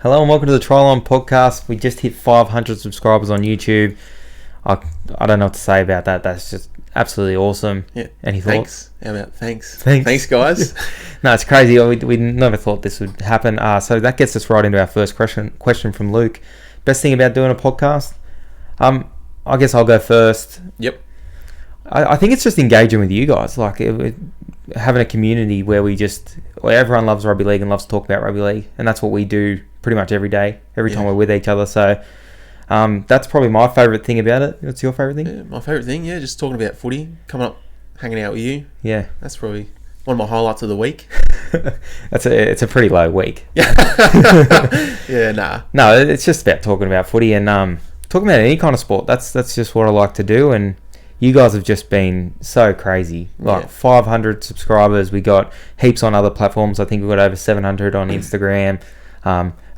Hello and welcome to the Tryline podcast. We just hit 500 subscribers on YouTube. I don't know what to say about that. That's just absolutely awesome. Yeah. Any thoughts? How about thanks? Thanks, guys. No, it's crazy. We never thought this would happen. So that gets us right into our first question from Luke. Best thing about doing a podcast? I guess I'll go first. Yep. I think it's just engaging with you guys. Like having a community where everyone loves rugby league and loves to talk about rugby league, and that's what we do pretty much every day, every time we're with each other. So that's probably my favourite thing about it. What's your favourite thing? Yeah, my favourite thing, just talking about footy, coming up, hanging out with you. Yeah. That's probably one of my highlights of the week. It's a pretty low week. Yeah, nah. No, it's just about talking about footy and talking about any kind of sport. That's just what I like to do, and you guys have just been so crazy. 500 subscribers. We got heaps on other platforms. I think we got over 700 on Instagram.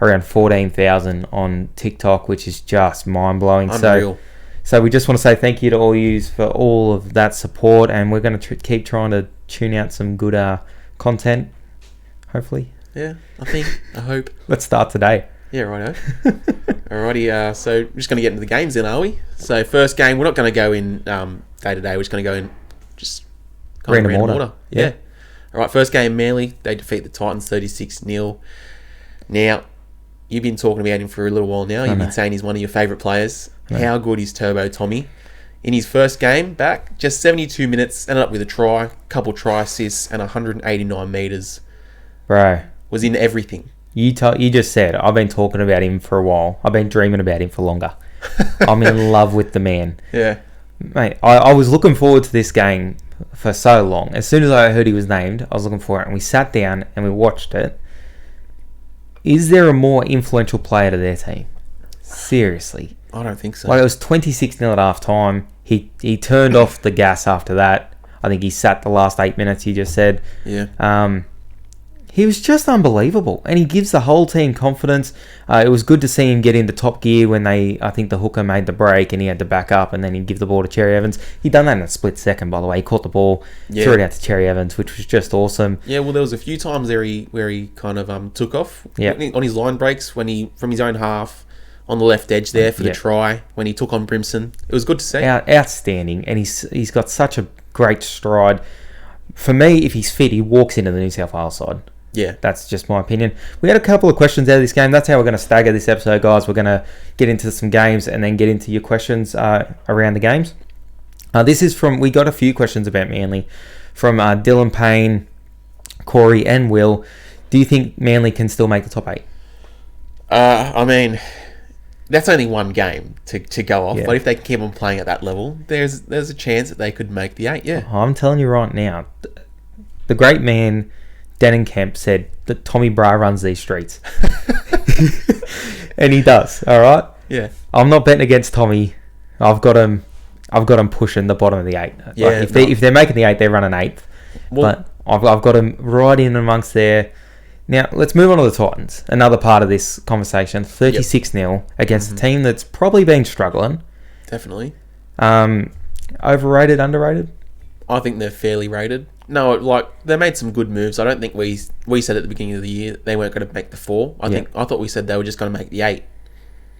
Around 14,000 on TikTok, which is just mind-blowing. Unreal. So we just want to say thank you to all yous for all of that support, and we're going to keep trying to tune out some good content, hopefully. Yeah, I hope. Let's start today. Yeah, righto. Alrighty, so we're just going to get into the games then, are we? So first game, we're not going to go in day-to-day, we're just going to go in just kind of random order. Yeah. Alright, first game, Manly, they defeat the Titans 36-0. Now, you've been talking about him for a little while now. You've been saying he's one of your favourite players. How good is Turbo Tommy? In his first game back, just 72 minutes, ended up with a try, couple try assists, and 189 metres. Bro. Was in everything. You just said, I've been talking about him for a while. I've been dreaming about him for longer. I'm in love with the man. Yeah. Mate, I was looking forward to this game for so long. As soon as I heard he was named, I was looking for it, and we sat down and we watched it. Is there a more influential player to their team? Seriously. I don't think so. Like, it was 26-0 at half time. He turned off the gas after that. I think he sat the last 8 minutes, you just said. Yeah. He was just unbelievable. And he gives the whole team confidence. It was good to see him get into top gear when I think the hooker made the break and he had to back up and then he'd give the ball to Cherry Evans. He'd done that in a split second, by the way. He caught the ball, threw it out to Cherry Evans, which was just awesome. Yeah, well, there was a few times there where he kind of took off on his line breaks from his own half on the left edge there for the try when he took on Brimson. It was good to see. Outstanding. And he's got such a great stride. For me, if he's fit, he walks into the New South Wales side. Yeah. That's just my opinion. We had a couple of questions out of this game. That's how we're going to stagger this episode, guys. We're going to get into some games and then get into your questions around the games. We got a few questions about Manly from Dylan Payne, Corey and Will. Do you think Manly can still make the top 8? I mean, that's only one game to go off. But if they can keep on playing at that level, there's a chance that they could make the 8, yeah. I'm telling you right now, the great man Dennon Kemp said that Tommy Bra runs these streets. And he does, alright? Yeah. I'm not betting against Tommy. I've got him pushing the bottom of the 8. Yeah, if they're making the 8, they're running 8th. Well, but I've got him right in amongst there. Now, let's move on to the Titans. Another part of this conversation. 36-0 against a team that's probably been struggling. Definitely. Overrated, underrated? I think they're fairly rated. No, they made some good moves. I don't think we said at the beginning of the year they weren't going to make the 4. I thought we said they were just going to make the 8.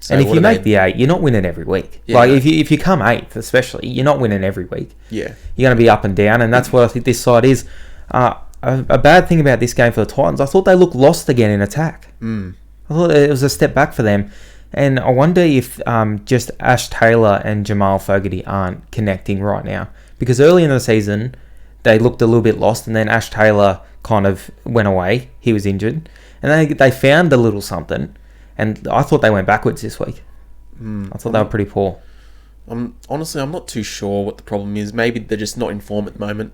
So and if you make the 8, you're not winning every week. Yeah, if you come 8th, especially, you're not winning every week. Yeah, you're going to be up and down, and that's what I think this side is. A bad thing about this game for the Titans, I thought they looked lost again in attack. I thought it was a step back for them, and I wonder if just Ash Taylor and Jamal Fogarty aren't connecting right now, because early in the season they looked a little bit lost, and then Ash Taylor kind of went away. He was injured, and they found a little something, and I thought they went backwards this week. I thought they were pretty poor. Honestly, I'm not too sure what the problem is. Maybe they're just not in form at the moment.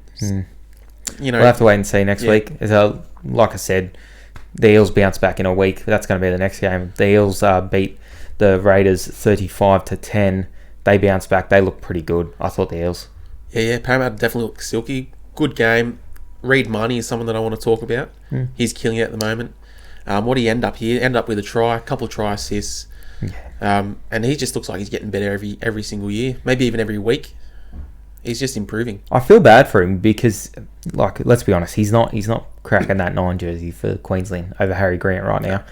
We'll have to wait and see next week. So, like I said, the Eels bounce back in a week. That's going to be the next game. The Eels beat the Raiders 35-10. They bounce back. They look pretty good. I thought the Eels. Yeah. Parramatta definitely look silky. Good game. Reed Money is someone that I want to talk about. He's killing it at the moment. What did he end up here? End up with a try, a couple of try assists. And he just looks like he's getting better every single year. Maybe even every week. He's just improving. I feel bad for him because, let's be honest, he's not cracking that 9 jersey for Queensland over Harry Grant right now.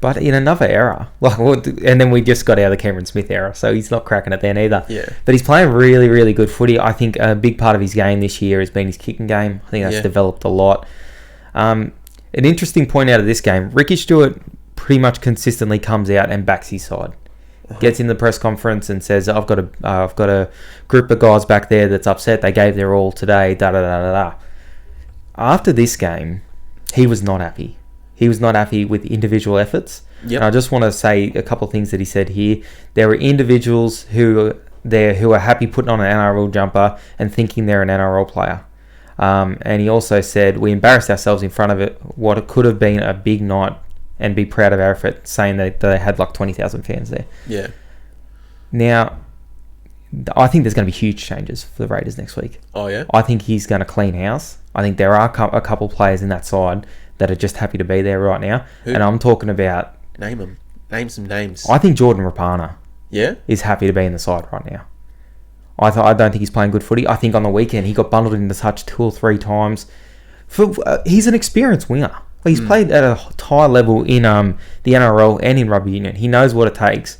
But in another era, and then we just got out of the Cameron Smith era, so he's not cracking it then either. Yeah. But he's playing really, really good footy. I think a big part of his game this year has been his kicking game. I think that's developed a lot. An interesting point out of this game, Ricky Stewart pretty much consistently comes out and backs his side. Gets in the press conference and says, I've got a group of guys back there that's upset. They gave their all today, da-da-da-da-da. After this game, he was not happy. He was not happy with individual efforts. Yep. And I just want to say a couple of things that he said here. There were individuals who are happy putting on an NRL jumper and thinking they're an NRL player. And he also said, we embarrassed ourselves in front of what could have been a big night and be proud of our effort, saying that they had like 20,000 fans there. Yeah. Now, I think there's going to be huge changes for the Raiders next week. Oh, yeah? I think he's going to clean house. I think there are a couple players in that side that are just happy to be there right now. Who? And I'm talking about... Name them. Name some names. I think Jordan Rapana is happy to be in the side right now. I don't think he's playing good footy. I think on the weekend he got bundled into touch 2 or 3 times. He's an experienced winger. He's played at a high level in the NRL and in rugby union. He knows what it takes.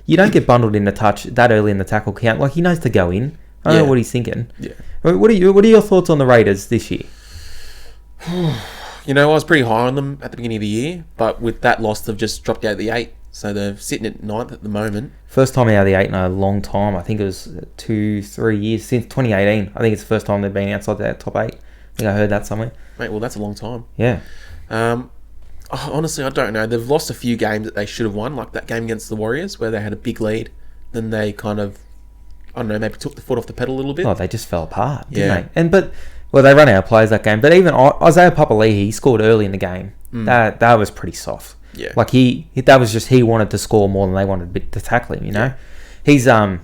You don't get bundled into touch that early in the tackle count. Like, he knows to go in. I don't know what he's thinking. Yeah. What are your thoughts on the Raiders this year? I was pretty high on them at the beginning of the year, but with that loss, they've just dropped out of the 8. So they're sitting at 9th at the moment. First time out of the 8 in a long time. I think it was 2-3 years since 2018. I think it's the first time they've been outside that top 8. I think I heard that somewhere. Mate, well, that's a long time. Yeah. Honestly, I don't know. They've lost a few games that they should have won, like that game against the Warriors where they had a big lead. Then they kind of, I don't know, maybe took the foot off the pedal a little bit. Oh, they just fell apart, didn't they? Well, they ran out of players that game. But even Isaiah Papalli'i, he scored early in the game. That was pretty soft. Yeah. Like, that was just he wanted to score more than they wanted to tackle him, you know? Yeah.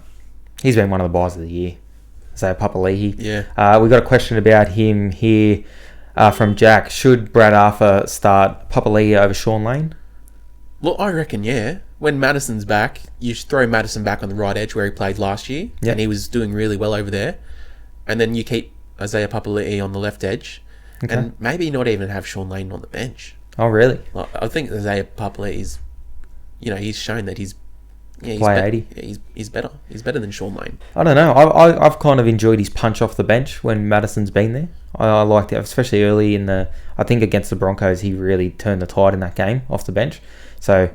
He's been one of the buys of the year. Isaiah Papalli'i. Yeah. We got a question about him here from Jack. Should Brad Arthur start Papalli'i over Shaun Lane? Well, I reckon, yeah. When Madison's back, you should throw Madison back on the right edge where he played last year. Yep. And he was doing really well over there. And then you keep Isaiah Papalli'i on the left edge. Okay. And maybe not even have Shaun Lane on the bench. Oh, really? Like, I think Isaiah Papalli'i is, he's shown that he's play 80. Yeah, he's better. He's better than Shaun Lane. I don't know. I've kind of enjoyed his punch off the bench when Madison's been there. I liked it, especially early I think against the Broncos, he really turned the tide in that game off the bench. So,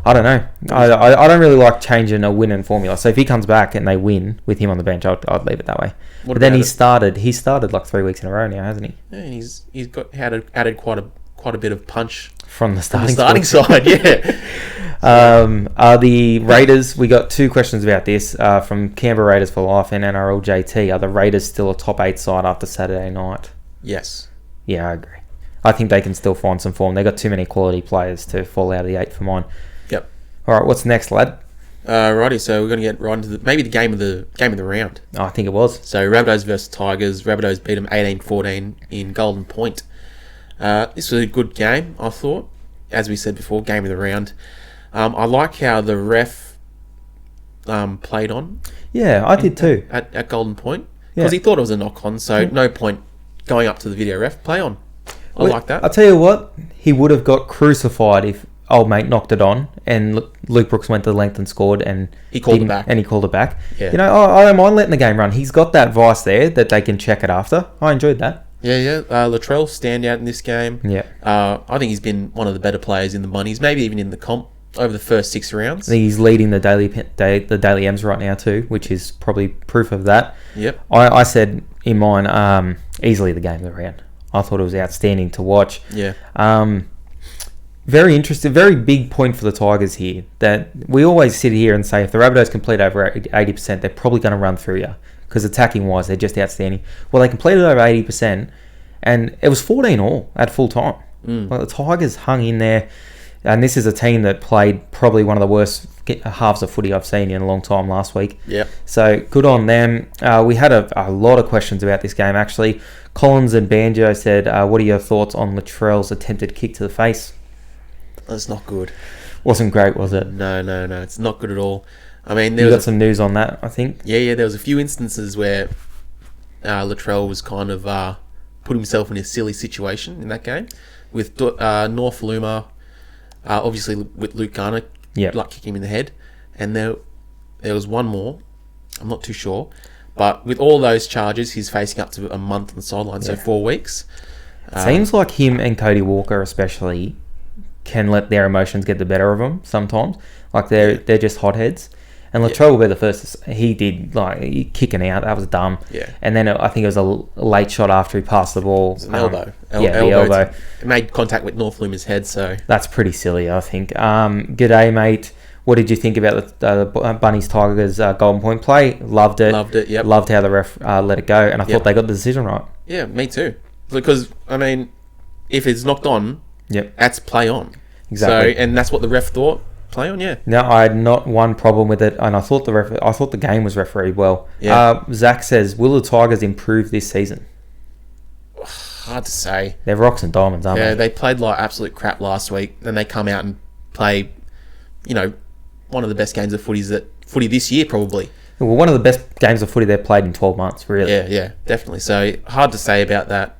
I don't know. I don't really like changing a winning formula. So if he comes back and they win with him on the bench, I'd leave it that way. But then he started like 3 weeks in a row now, hasn't he? Yeah, he's added quite a bit of punch from the starting side. Yeah. Are the Raiders? We got 2 questions about this from Canberra Raiders for Life and NRL JT. Are the Raiders still a top 8 side after Saturday night? Yes. Yeah, I agree. I think they can still find some form. They got too many quality players to fall out of the 8 for mine. Yep. All right, what's next, lad? Righty, so we're going to get right into the game of the round. Oh, I think it was. So Rabbitohs versus Tigers. Rabbitohs beat them 18-14 in Golden Point. This was a good game, I thought. As we said before, game of the round. I like how the ref played on. Yeah, I did too. At Golden Point. Because he thought it was a knock-on, so no point going up to the video ref. Play on. I like that. I'll tell you what, he would have got crucified if old mate knocked it on and Luke Brooks went to the length and scored and he called it back. And he called it back. Yeah. I don't mind letting the game run. He's got that vice there that they can check it after. I enjoyed that. Yeah. Latrell standout in this game. Yeah. I think he's been one of the better players in the Bunnies, maybe even in the comp over the first 6 rounds. I think he's leading the daily M's right now too, which is probably proof of that. Yep. I said in mine, easily the game of the round. I thought it was outstanding to watch. Yeah. Very interesting, very big point for the Tigers here. That we always sit here and say if the Rabbitohs complete over 80%, they're probably going to run through you because attacking wise, they're just outstanding. Well, they completed over 80%, and it was 14-all at full time. Well, the Tigers hung in there, and this is a team that played probably one of the worst halves of footy I've seen in a long time last week. Yep. So good on them. We had a lot of questions about this game actually. Collins and Banjo said, "What are your thoughts on Latrell's attempted kick to the face?" That's not good. Wasn't great, was it? No. It's not good at all. I mean, you got some news on that, I think. Yeah. There was a few instances where Latrell was kind of put himself in a silly situation in that game with North Luma. Obviously with Luke Garner, like kicking him in the head, and there was one more. I'm not too sure, but with all those charges, he's facing up to a month on the sideline, so 4 weeks. Seems like him and Cody Walker especially can let their emotions get the better of them sometimes. Like they're just hotheads. And Latrell will be the first. He did kicking out. That was dumb. Yeah. And then I think it was a late shot after he passed the ball. It was an elbow. The elbow. It made contact with North Loomer's head. So that's pretty silly, I think. G'day, mate. What did you think about the Bunnies Tigers Golden Point play? Loved it. Yep. Loved how the ref let it go, and I thought they got the decision right. Yeah, me too. Because I mean, if it's knocked on, that's play on. Exactly. So, and that's what the ref thought. Play on, No, I had not one problem with it, and I thought the game was refereed well. Yeah. Zach says, will the Tigers improve this season? Hard to say. They're rocks and diamonds, aren't they? Yeah, they played like absolute crap last week. Then they come out and play, one of the best games of footy this year, probably. Well, one of the best games of footy they've played in 12 months, really. Yeah, definitely. So hard to say about that.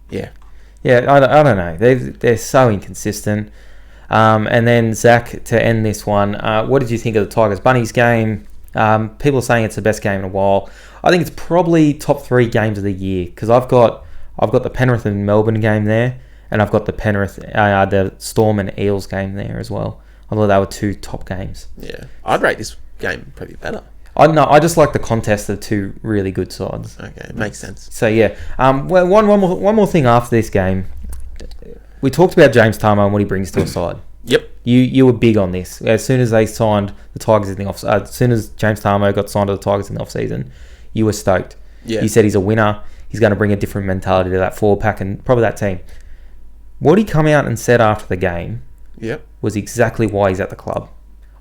Yeah. Yeah, I don't know. They're so inconsistent. And then Zach, to end this one, what did you think of the Tigers Bunnies game? People are saying it's the best game in a while. I think it's probably top 3 games of the year because I've got the Penrith and Melbourne game there, and I've got the Storm and Eels game there as well. I thought they were 2 top games. Yeah, I'd rate this game probably better. I just like the contest of 2 really good sides. Okay, makes sense. So yeah, well, one more thing after this game. We talked about James Tarmo and what he brings to a side. Yep. You were big on this. As soon as they signed the Tigers in the off, as soon as James Tarmo got signed to the Tigers in the off-season, you were stoked. Yeah. You said he's a winner. He's going to bring a different mentality to that forward pack and probably that team. What he come out and said after the game was exactly why he's at the club.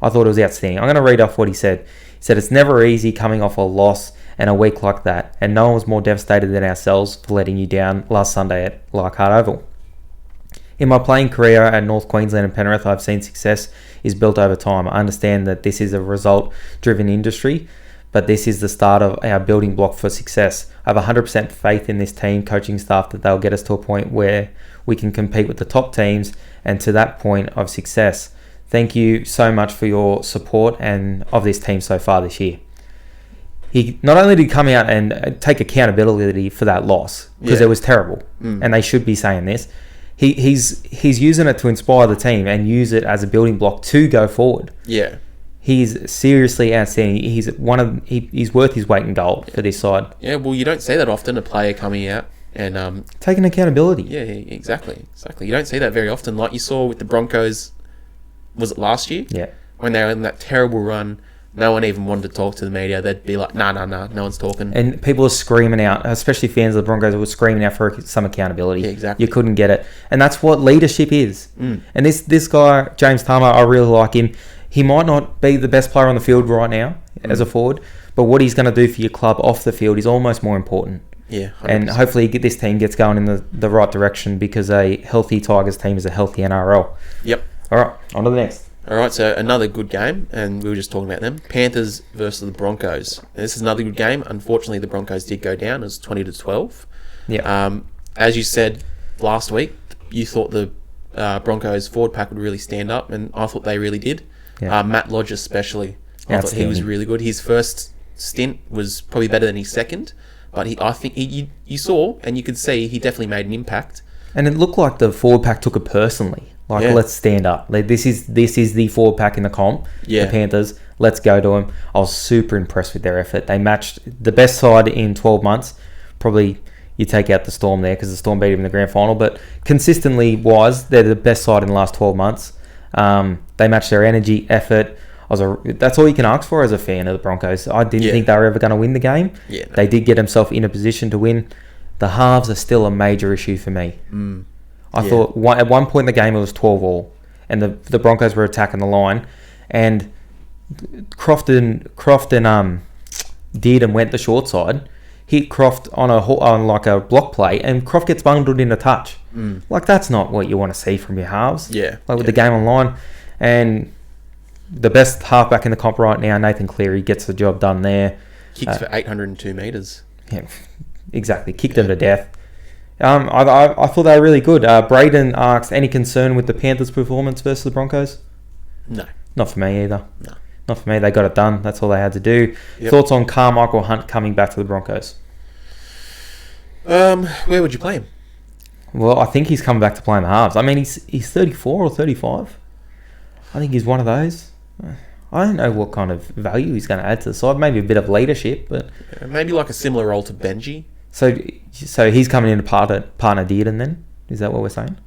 I thought it was outstanding. I'm going to read off what he said. He said, it's never easy coming off a loss and a week like that, and no one was more devastated than ourselves for letting you down last Sunday at Leichhardt Oval. In my playing career at North Queensland and Penrith, I've seen success is built over time. I understand that this is a result-driven industry, but this is the start of our building block for success. I have 100% faith in this team, coaching staff, that they'll get us to a point where we can compete with the top teams and to that point of success. Thank you so much for your support and of this team so far this year. He not only did he come out and take accountability for that loss, because it was terrible, and they should be saying this, He's using it to inspire the team and use it as a building block to go forward. Yeah, he's seriously outstanding. He's worth his weight in gold for this side. Yeah, well, you don't see that often. A player coming out and taking accountability. Yeah, exactly. You don't see that very often. Like you saw with the Broncos, was it last year? Yeah, when they were in that terrible run. No one even wanted to talk to the media. They'd be like, nah, no one's talking. And people are screaming out, especially fans of the Broncos were screaming out for some accountability. Yeah, exactly. You couldn't get it. And that's what leadership is. And this guy, James Tarmo, I really like him. He might not be the best player on the field right now as a forward, but what he's going to do for your club off the field is almost more important. Yeah, 100%. And hopefully this team gets going in the right direction because a healthy Tigers team is a healthy NRL. Yep. All right, on to the next. All right, so another good game, and we were just talking about them. Panthers versus the Broncos. And this is another good game. Unfortunately, the Broncos did go down. It was 20-12. Yeah. As you said last week, you thought the Broncos forward pack would really stand up, and I thought they really did. Yeah. Matt Lodge especially. I thought he was really good. His first stint was probably better than his second, but I think you saw, and you could see, he definitely made an impact. And it looked like the forward pack took it personally. Let's stand up. This is the forward pack in the comp. Yeah. The Panthers. Let's go to them. I was super impressed with their effort. They matched the best side in 12 months. Probably you take out the Storm there because the Storm beat them in the grand final. But consistently wise, they're the best side in the last 12 months. They matched their energy, effort. That's all you can ask for as a fan of the Broncos. I didn't think they were ever going to win the game. Yeah, no. They did get themselves in a position to win. The halves are still a major issue for me. I thought at one point in the game it was 12-all, and the Broncos were attacking the line, and Crofton did and went the short side, hit Croft on like a block play, and Croft gets bundled in a touch. That's not what you want to see from your halves. Yeah, with the game on line, and the best halfback in the comp right now, Nathan Cleary, gets the job done there. Kicks for 802 metres. Yeah, exactly. Kicked them to death. I thought they were really good. Braden asks, any concern with the Panthers' performance versus the Broncos? No. Not for me either. No. Not for me. They got it done. That's all they had to do. Yep. Thoughts on Karmichael Hunt coming back to the Broncos? Where would you play him? Well, I think he's coming back to playing the halves. I mean, he's 34 or 35. I think he's one of those. I don't know what kind of value he's going to add to the side. Maybe a bit of leadership, but maybe like a similar role to Benji. So he's coming in to partner Dearden then? Is that what we're saying?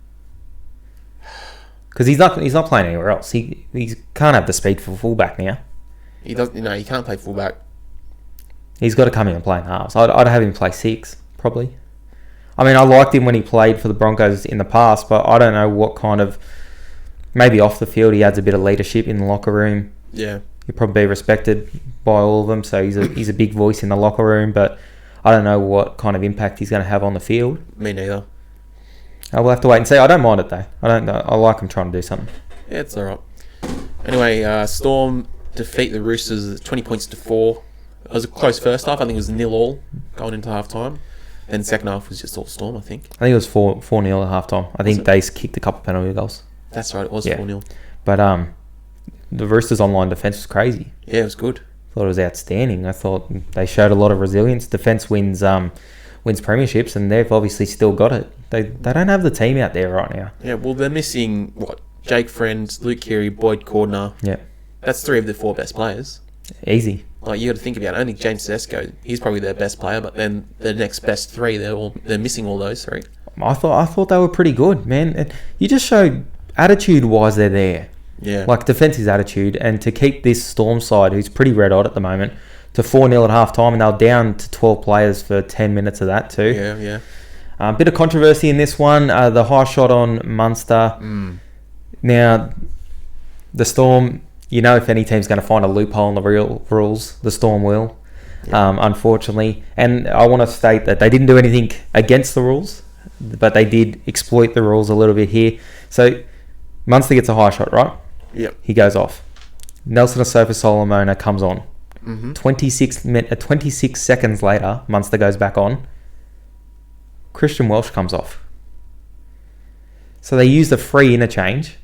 Because he's not playing anywhere else. He can't have the speed for fullback now. He doesn't. He can't play fullback. He's got to come in and play in halves. I'd have him play 6 probably. I mean, I liked him when he played for the Broncos in the past, but I don't know what kind of... Maybe off the field he adds a bit of leadership in the locker room. Yeah. He'll probably be respected by all of them, so he's a big voice in the locker room, but I don't know what kind of impact he's going to have on the field. Me neither. I will have to wait and see. I don't mind it, though. I don't know. I like him trying to do something. Yeah, it's all right. Anyway, Storm defeat the Roosters 20 points to 4. It was a close first half. I think it was 0-0 going into half-time. Then second half was just all Storm, I think. I think it was 4-0 at half-time. I think they kicked a couple of penalty goals. That's right, it was 4-0. But the Roosters' online defence was crazy. Yeah, it was good. I thought it was outstanding. I thought they showed a lot of resilience. Defence wins premierships, and they've obviously still got it. They don't have the team out there right now. Yeah, well, they're missing, Jake Friend, Luke Keary, Boyd Cordner. Yeah. That's 3 of the 4 best players. Easy. Like, you got to think about it. Only James Tedesco, he's probably their best player, but then the next best 3, they're missing all those 3. I thought they were pretty good, man. And you just showed attitude-wise they're there. Yeah. Like defensive attitude, and to keep this Storm side, who's pretty red-hot at the moment, to 4-0 at half-time, and they're down to 12 players for 10 minutes of that too. Yeah. A bit of controversy in this one. The high shot on Munster. Now, the Storm, if any team's going to find a loophole in the real rules, the Storm will, unfortunately. And I want to state that they didn't do anything against the rules, but they did exploit the rules a little bit here. So, Munster gets a high shot, right? Yep. He goes off. Nelson Asofa Solomona comes on. 26 seconds later, Munster goes back on. Christian Welch comes off. So they used a free interchange,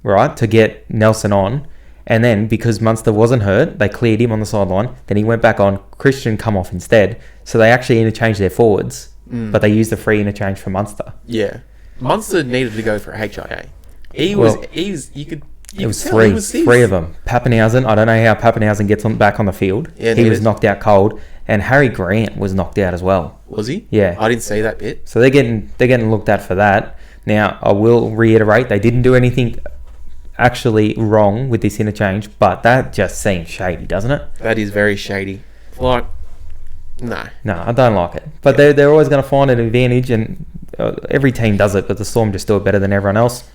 right, to get Nelson on. And then, because Munster wasn't hurt, they cleared him on the sideline. Then he went back on. Christian come off instead. So they actually interchanged their forwards, but they used the free interchange for Munster. Yeah. Munster needed to go for a HIA. It was 3 of them. Pappenhausen, I don't know how Pappenhausen gets back on the field. Yeah, he was knocked out cold. And Harry Grant was knocked out as well. Was he? Yeah. I didn't see that bit. So they're getting looked at for that. Now, I will reiterate, they didn't do anything actually wrong with this interchange, but that just seems shady, doesn't it? That is very shady. No, I don't like it. But they're always going to find an advantage, and every team does it, but the Storm just do it better than everyone else.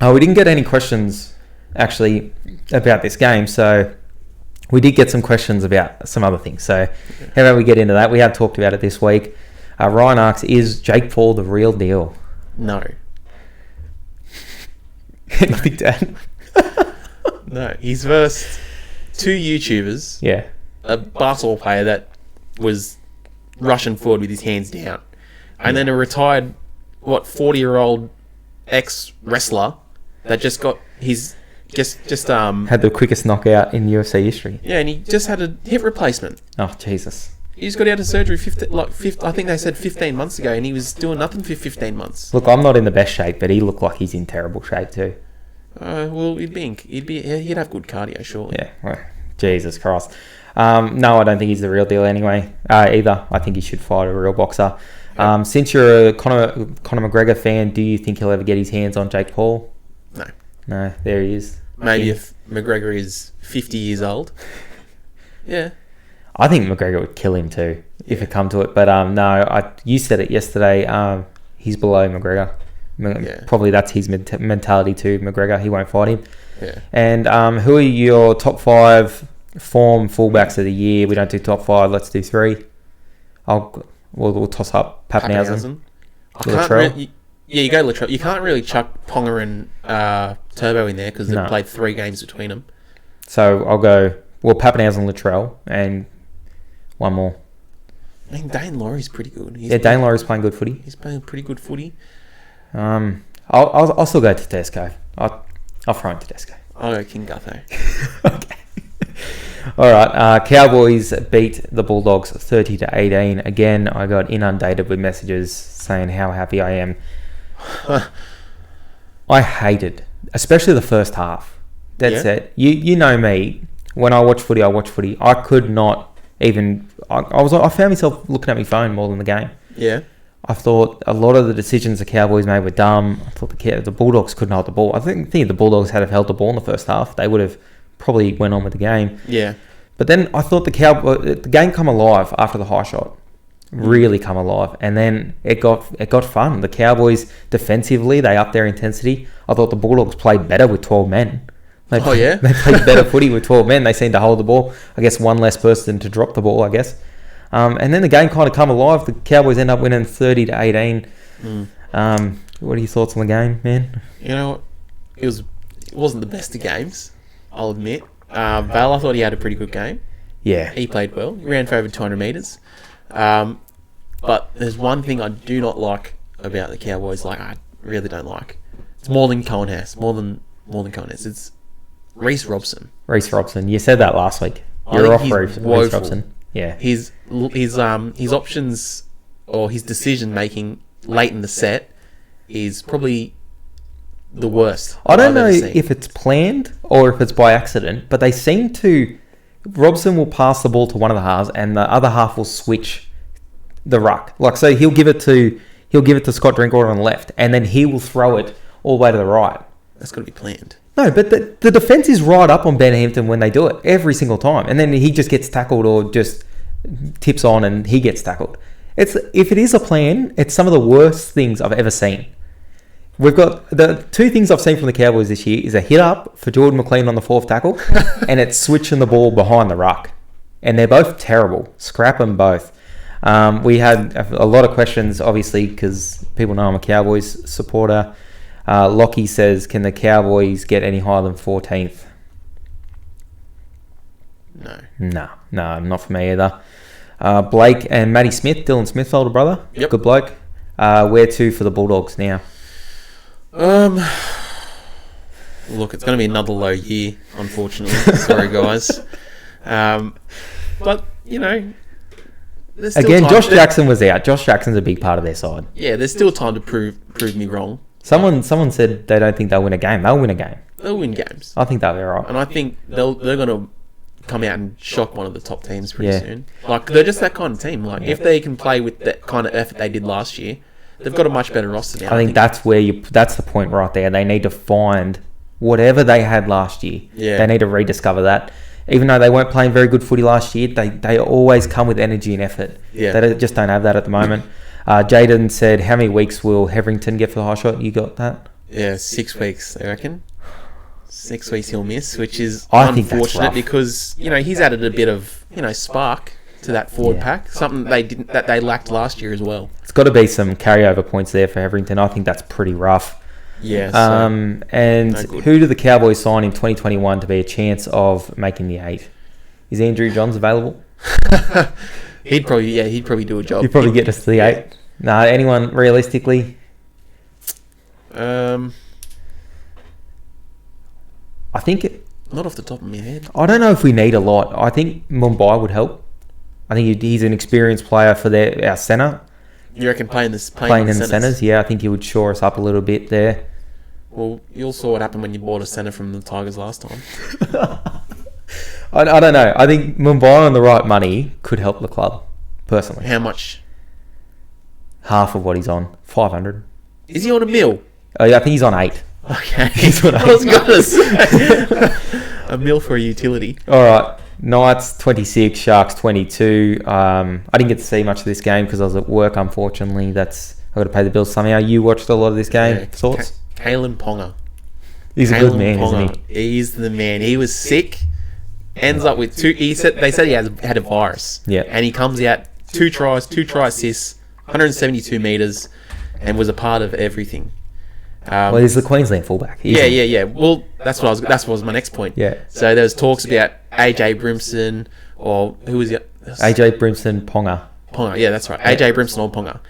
We didn't get any questions, actually, about this game, so we did get some questions about some other things. So how about we get into that? We have talked about it this week. Ryan asks, is Jake Paul the real deal? No. Anything to add? No. He's versed 2 YouTubers. Yeah. A basketball player that was rushing forward with his hands down. And then a retired, 40-year-old ex-wrestler that just got his... had the quickest knockout in UFC history. Yeah, and he just had a hip replacement. Oh, Jesus. He just got out of surgery, I think they said 15 months ago, and he was doing nothing for 15 months. Look, I'm not in the best shape, but he looked like he's in terrible shape too. Well, he'd have good cardio, surely. Yeah, well, Jesus Christ. No, I don't think he's the real deal anyway, either. I think he should fight a real boxer. Yep. Since you're a Conor McGregor fan, do you think he'll ever get his hands on Jake Paul? No, there he is. Maybe if McGregor is 50 years old. Yeah. I think McGregor would kill him too, if it come to it. But no, you said it yesterday. He's below McGregor. Probably that's his mentality too. McGregor, he won't fight him. Yeah. And who are your top 5 form fullbacks of the year? We don't do top 5. Let's do 3. We'll toss up Pappenhausen. Latrell. You go Latrell. You can't really chuck Ponga and Turbo in there because they've played 3 games between them. So I'll go Pappenhausen, Latrell, and one more. I mean, Dane Laurie's pretty good. Dane Laurie's playing good footy. He's playing pretty good footy. I'll still go Tedesco. I'll throw in Tedesco. I'll go King Gutho. Okay. All right. Cowboys beat the Bulldogs 30-18. Again, I got inundated with messages saying how happy I am. I hated, especially the first half. That's it. You know me. When I watch footy, I could not even. I found myself looking at my phone more than the game. Yeah. I thought a lot of the decisions the Cowboys made were dumb. I thought the Bulldogs couldn't hold the ball. I think if the Bulldogs had held the ball in the first half, they would have probably went on with the game. Yeah. But then I thought the game come alive after the high shot. Really come alive. And then it got fun. The Cowboys, defensively, they upped their intensity. I thought the Bulldogs played better with 12 men. They played better footy with 12 men. They seemed to hold the ball. I guess one less person to drop the ball, I guess. And then the game kind of come alive. The Cowboys end up winning 30-18. What are your thoughts on the game, man? You know, it wasn't the best of games, I'll admit. Val, I thought he had a pretty good game. Yeah. He played well. He ran for over 200 metres. But there's one thing I do not like about the Cowboys, I really don't like. It's more than Cohen Hess. More than Cohen Hess. It's Reece Robson. You said that last week. You're off Reece Robson. Yeah. His options or his decision making late in the set is probably the worst. I don't know if it's planned or if it's by accident, but they seem to. Robson will pass the ball to one of the halves, and the other half will switch the ruck. So he'll give it to Scott Drinkwater on the left, and then he will throw it all the way to the right. That's got to be planned. No, but the defense is right up on Ben Hampton when they do it every single time, and then he just gets tackled or just tips on and he gets tackled. If it is a plan, it's some of the worst things I've ever seen. We've got the two things I've seen from the Cowboys this year is a hit up for Jordan McLean on the fourth tackle and it's switching the ball behind the ruck. And they're both terrible. Scrap them both. We had a lot of questions, obviously, because people know I'm a Cowboys supporter. Lockie says, can the Cowboys get any higher than 14th? No, not for me either. Blake and Matty Smith, Dylan Smith, older brother. Yep. Good bloke. Where to for the Bulldogs now? Look, it's going to be another low year, unfortunately. Sorry, guys. But, there's still again, time. Josh Jackson was out. Josh Jackson's a big part of their side. Yeah, there's still time to prove me wrong. Someone said they don't think they'll win a game. They'll win a game. They'll win games. I think they'll be right. And I think they're going to come out and shock one of the top teams pretty soon. They're just that kind of team. If they can play with that kind of effort they did last year, they've got a much better roster now. I think that's that's the point right there. They need to find whatever they had last year. Yeah. They need to rediscover that. Even though they weren't playing very good footy last year, they always come with energy and effort. Yeah. They just don't have that at the moment. Jaden said, how many weeks will Hetherington get for the high shot? You got that? Yeah, 6 weeks, I reckon. 6 weeks he'll miss, which is unfortunate because, he's added a bit of, spark to that forward pack. Something that they lacked last year as well. It's got to be some carryover points there for Hetherington. I think that's pretty rough. Yeah. And who do the Cowboys sign in 2021 to be a chance of making the 8? Is Andrew Johns available? He'd probably do a job. He'd probably get us to the 8. No, anyone realistically? I think not off the top of my head. I don't know if we need a lot. I think Mumbai would help. I think he's an experienced player for our centre. You reckon playing in the centres? Yeah, I think he would shore us up a little bit there. Well, you all saw what happened when you bought a centre from the Tigers last time. I don't know. I think Mumbai on the right money could help the club, personally. How much? Half of what he's on. 500. Is he on a mil? Oh, yeah, I think he's on 8. Okay. He's on 8. I was going to say. A mil for a utility. All right. Knights 26, Sharks 22. I didn't get to see much of this game because I was at work, unfortunately. I got to pay the bills somehow. You watched a lot of this game. Yeah. Thoughts? Kalen Ponga. He's a good man, isn't he? He's the man. He was sick. Ends up with 2. They said he had a virus. Yeah. And he comes out 2 tries, 2 try assists, 172 metres, and was a part of everything. Well, he's the Queensland fullback. Yeah. Well, that was my next point. Yeah. So there was talks about AJ Brimson or who was the AJ Brimson Ponga. Ponga, yeah, that's right. AJ Brimson or Ponga.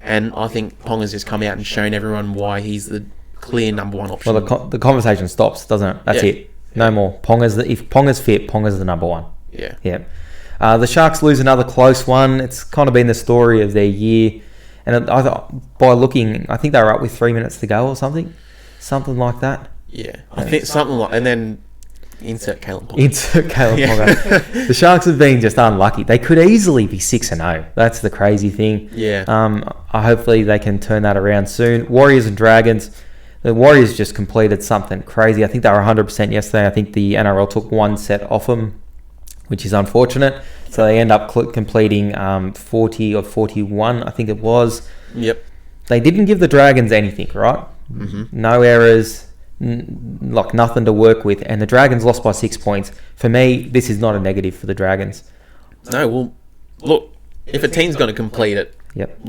And I think Ponga's just come out and shown everyone why he's the clear number one option. Well, the conversation stops, doesn't it? That's it. No more. If Ponga's fit, Ponga's the number one. Yeah. Yeah. The Sharks lose another close one. It's kind of been the story of their year. And by looking, I think they were up with 3 minutes to go or something. Something like that. Yeah. I think something like... And then insert Caleb Ponga. Ponga. The Sharks have been just unlucky. They could easily be 6-0. That's the crazy thing. Yeah. Hopefully they can turn that around soon. Warriors and Dragons. The Warriors just completed something crazy. I think they were 100% yesterday. I think the NRL took one set off them, which is unfortunate. So they end up completing 40 or 41, I think it was. Yep. They didn't give the Dragons anything, right? Mm-hmm. No errors, like nothing to work with. And the Dragons lost by 6 points. For me, this is not a negative for the Dragons. No, well, look, if a team's going to complete it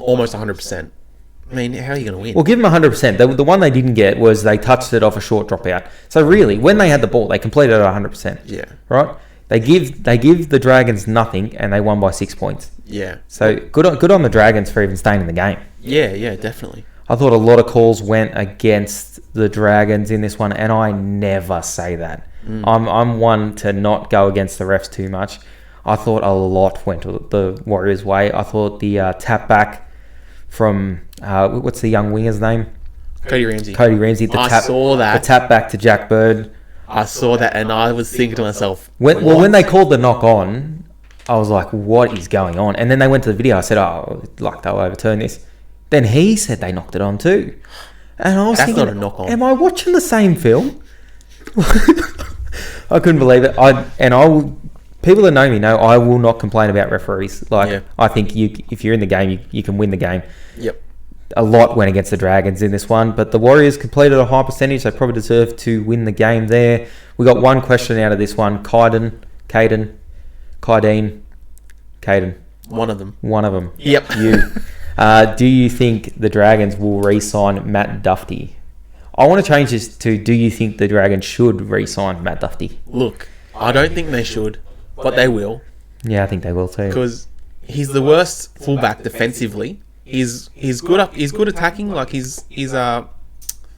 almost 100%, I mean, how are you going to win? Well, give them 100%. The one they didn't get was they touched it off a short dropout. So really, when they had the ball, they completed it at 100%. Yeah. Right? They give the Dragons nothing, and they won by 6 points. Yeah. So good on the Dragons for even staying in the game. Yeah, definitely. I thought a lot of calls went against the Dragons in this one, and I never say that. I'm one to not go against the refs too much. I thought a lot went the Warriors' way. I thought the tap back from what's the young winger's name? Cody Ramsey. I saw that. The tap back to Jack Bird. I saw that, and I was thinking to myself, when they called the knock on, I was like, what is going on? And then they went to the video. I said, like they'll overturn this. Then he said they knocked it on too. And I was thinking, not a knock on. Am I watching the same film? I couldn't believe it. People that know me know I will not complain about referees. I think if you're in the game, you can win the game. Yep. A lot went against the Dragons in this one, but the Warriors completed a high percentage. They probably deserve to win the game there. We got one question out of this one. Caden. One of them. Yep. Do you think the Dragons will re-sign Matt Dufty? I want to change this to, do you think the Dragons should re-sign Matt Dufty? Look, I don't think they should, but they will. Yeah, I think they will too. Because he's the worst fullback defensively. He's good attacking. Like he's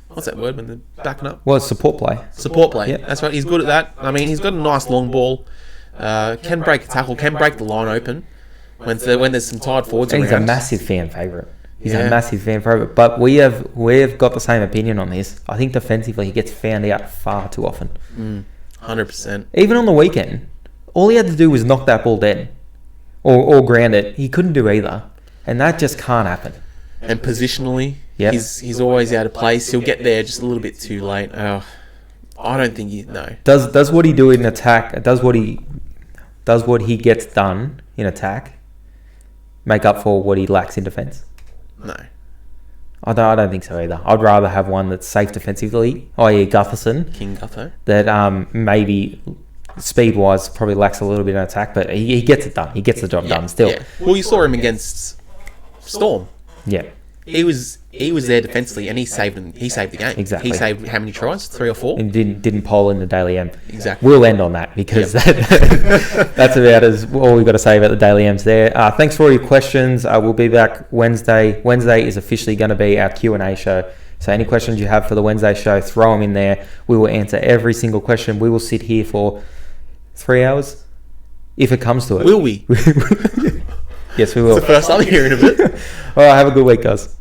what's that word when they're backing up? Well, it's support play. Support play. Yeah. That's right. He's good at that. I mean, he's got a nice long ball. Can break a tackle. Can break the line open when there's some tired forwards around. He's a massive fan favourite. He's a massive fan favourite. But we've got the same opinion on this. I think defensively he gets found out far too often. 100%. Even on the weekend, all he had to do was knock that ball dead or ground it. He couldn't do either. And that just can't happen. And positionally, he's always out of place. He'll get there just a little bit too late. I don't think no. Does what he do in attack? Does what he gets done in attack make up for what he lacks in defence? No. I don't think so either. I'd rather have one that's safe defensively, i.e. Gutherson. King Gutho. That maybe speed-wise probably lacks a little bit in attack, but he gets it done. He gets the job done still. Yeah. Well, you saw him against Storm. Yeah. He was there defensively, and he saved the game. Exactly. He saved how many tries? 3 or 4? And didn't poll in the Daily M. Exactly. We'll end on that because that's about all we've got to say about the Daily M's there. Thanks for all your questions. We'll be back Wednesday. Wednesday is officially going to be our Q&A show. So any questions you have for the Wednesday show, throw them in there. We will answer every single question. We will sit here for 3 hours if it comes to it. Will we? Yes, we will. It's the first time hearing of it. All right, have a good week, guys.